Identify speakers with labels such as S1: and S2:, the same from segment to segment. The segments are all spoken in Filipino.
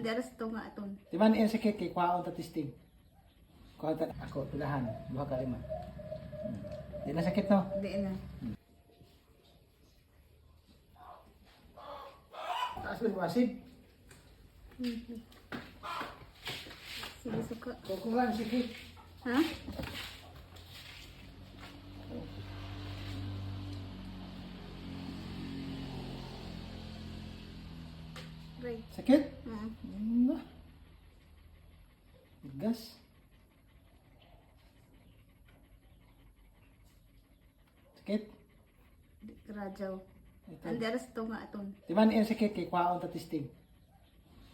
S1: Di aras to nga aton.
S2: Di man yan sakit kay kwaon ta testing. Kwaon ta ako pilahan, buha ka lima. Di na sakit no?
S1: Di na.
S2: Taas ko asid.
S1: Sige suka.
S2: Kukuhan sakit.
S1: Ha? Right.
S2: Sakit?
S1: Mm.
S2: Gas. Sakit?
S1: Di radyaw.
S2: Ito.
S1: Ang di aras to nga aton.
S2: Di man yan sakit kay kwaon ta testing.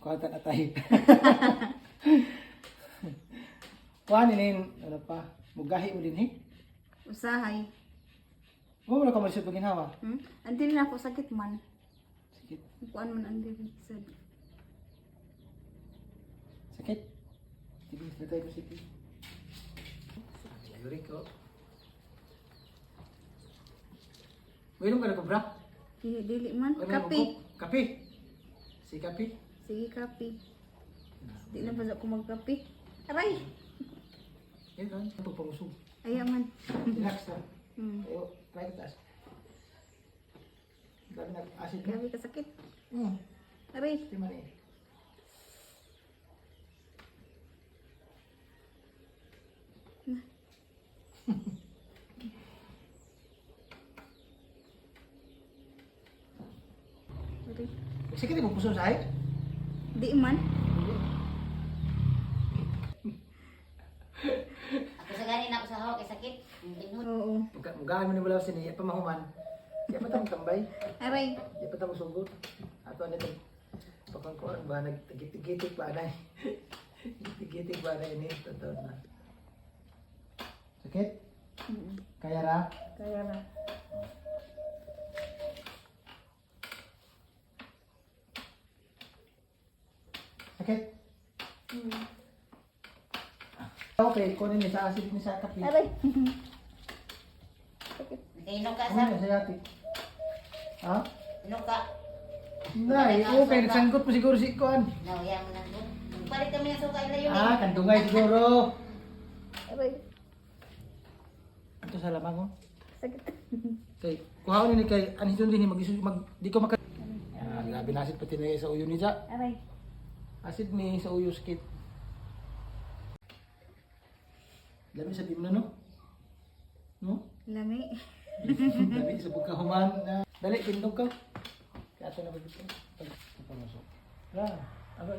S2: Kwaon ta atay. Kuha nilin, ano pa, mugahi mo din
S1: Usahay.
S2: Mo wala ka malisod pag ginhawa.
S1: Andili na ako sakit man.
S2: Sakit.
S1: Kuan man andili sad.
S2: Sakit. Sige, natay mo sakit. Yuri ko. Uy, ka na ko, bra?
S1: Dili man.
S2: Uy,
S1: Kape.
S2: Kape. Si kape.
S1: Sige kape. Di na ba ako magkape? Aray!
S2: Yan kan, ito pangusog.
S1: Ayaman.
S2: Relax na.
S1: Hmm.
S2: Ayo, try ka taas. Grabe na, acid na.
S1: Grabe ka sakit.
S2: Hmm,
S1: Aray!
S2: di man eh.
S1: Aray.
S2: Sakit mo puso sa ay?
S1: Di man.
S3: Ako sa ganin ako sa hawak kay sakit. Binhod.
S1: Oo.
S2: Mugaan mo ni wala sini, pa mahuman. Di pa tamo tambay.
S1: Aray.
S2: Di pa tamo sugod. Ato ano ito. Papangkuhan ba, nagtigitik ba na Tigitik ba na ini? Totoo na. Sakit? Kaya ra?
S1: Kaya na.
S2: Sakit? Okay, kunin niya sa acid ni sa kape.
S1: Aray.
S3: Kainom ka
S2: Ano
S3: sa.
S2: niya sa yati? Ha?
S3: Inom ka.
S2: Hindi, okay, nagsanggot mo siguro si Kuan.
S3: Nawaya mo na doon. Balik kami ng suka ila yun.
S2: Ah, kandungay siguro.
S1: Aray.
S2: Ito sa lamang ko.
S1: Sakit.
S2: Okay, kuhaon ni kay anito din di ko maka. Ah, grabe na acid pati na sa uyo ni Ja.
S1: Aray.
S2: Acid ni sa uyo sakit. Dami sa tim na no? No?
S1: Lami.
S2: Dami sa pagkahuman na. Dali, pindog ka. Kaya ito na ba dito? Pagkamasok. Ra, ano